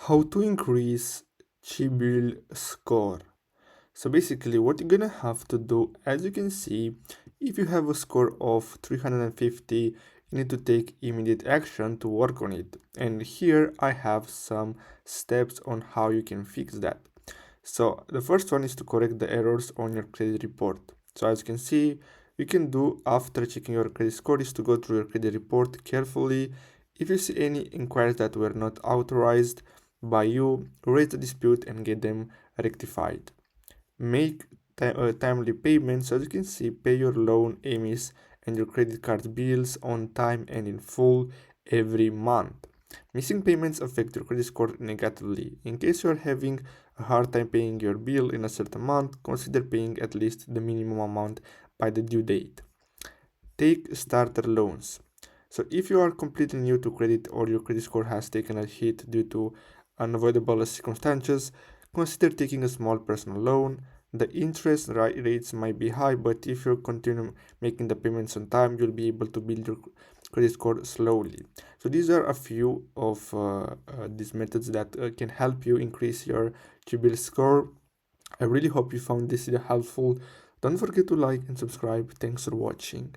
How to increase Cibil score. So basically what you're gonna have to do, as you can see, if you have a score of 350, you need to take immediate action to work on it. And here I have some steps on how you can fix that. So the first one is to correct the errors on your credit report. So as you can see, you can do after checking your credit score is to go through your credit report carefully. If you see any inquiries that were not authorized by you, raise the dispute and get them rectified. Make timely payments. So as you can see, pay your loan, EMIs, and your credit card bills on time and in full every month. Missing payments affect your credit score negatively. In case you are having a hard time paying your bill in a certain month, consider paying at least the minimum amount by the due date. Take starter loans. So if you are completely new to credit or your credit score has taken a hit due to unavoidable circumstances, consider taking a small personal loan. The interest rates might be high, but if you continue making the payments on time, you'll be able to build your credit score slowly. So these are a few of these methods that can help you increase your CIBIL score. I really hope you found this video helpful. Don't forget to like and subscribe. Thanks for watching.